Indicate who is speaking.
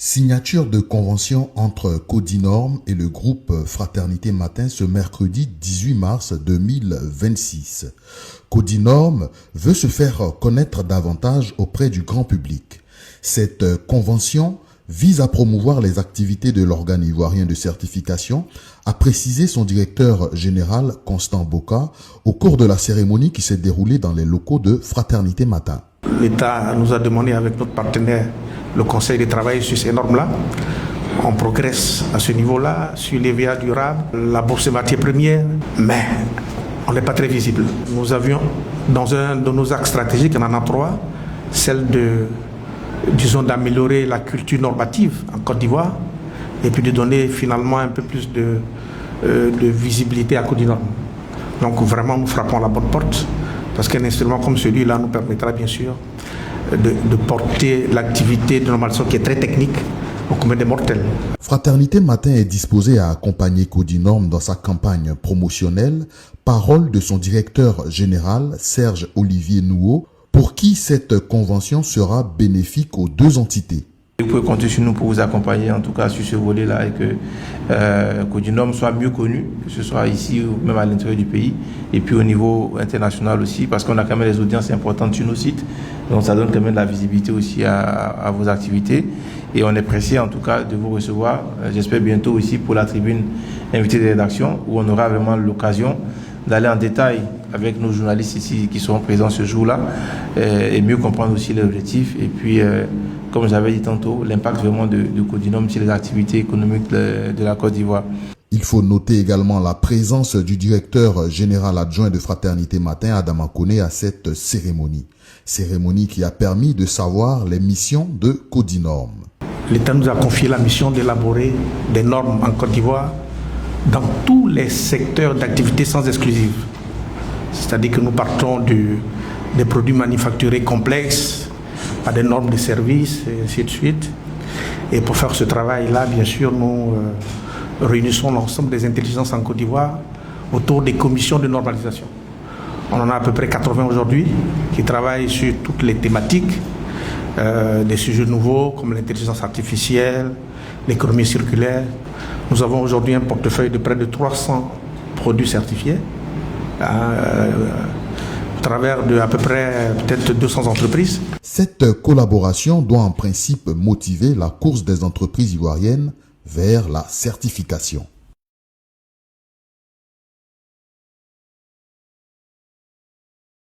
Speaker 1: Signature de convention entre Codinorm et le groupe Fraternité Matin ce mercredi 18 mars 2026. Codinorm veut se faire connaître davantage auprès du grand public. Cette convention vise à promouvoir les activités de l'organe ivoirien de certification, a précisé son directeur général Constant Boka au cours de la cérémonie qui s'est déroulée dans les locaux de Fraternité Matin.
Speaker 2: L'État nous a demandé avec notre partenaire, le Conseil de travailler sur ces normes-là. On progresse à ce niveau-là, sur l'EVA durable, la bourse des matières premières, mais on n'est pas très visible. Nous avions, dans un de nos axes stratégiques, on en a 3, celle d'améliorer la culture normative en Côte d'Ivoire et puis de donner finalement un peu plus de visibilité à Codinorm. Donc vraiment, nous frappons à la bonne porte parce qu'un instrument comme celui-là nous permettra bien sûr de porter l'activité de normalisation qui est très technique au commun des mortels.
Speaker 1: Fraternité Matin est disposée à accompagner Codinorm dans sa campagne promotionnelle. Parole de son directeur général, Serge Olivier Nouaud, pour qui cette convention sera bénéfique aux deux entités.
Speaker 3: Vous pouvez compter sur nous pour vous accompagner, en tout cas sur ce volet-là, et que Codinorm soit mieux connu, que ce soit ici ou même à l'intérieur du pays, et puis au niveau international aussi, parce qu'on a quand même des audiences importantes sur nos sites, donc ça donne quand même de la visibilité aussi à vos activités. Et on est pressé en tout cas de vous recevoir, j'espère bientôt aussi pour la tribune invitée des rédactions, où on aura vraiment l'occasion d'aller en détail avec nos journalistes ici qui seront présents ce jour-là, et mieux comprendre aussi les objectifs, et puis comme j'avais dit tantôt, l'impact vraiment de Codinorm sur les activités économiques de la Côte d'Ivoire.
Speaker 1: Il faut noter également la présence du directeur général adjoint de Fraternité Matin, Adama Kone, à cette cérémonie. Cérémonie qui a permis de savoir les missions de Codinorm.
Speaker 2: L'État nous a confié la mission d'élaborer des normes en Côte d'Ivoire dans tous les secteurs d'activité sans exclusive. C'est-à-dire que nous partons des produits manufacturés complexes à des normes de services et ainsi de suite. Et pour faire ce travail-là, bien sûr, nous réunissons l'ensemble des intelligences en Côte d'Ivoire autour des commissions de normalisation. On en a à peu près 80 aujourd'hui qui travaillent sur toutes les thématiques, des sujets nouveaux comme l'intelligence artificielle, l'économie circulaire. Nous avons aujourd'hui un portefeuille de près de 300 produits certifiés à travers à peu près peut-être 200 entreprises.
Speaker 1: Cette collaboration doit en principe motiver la course des entreprises ivoiriennes vers la certification.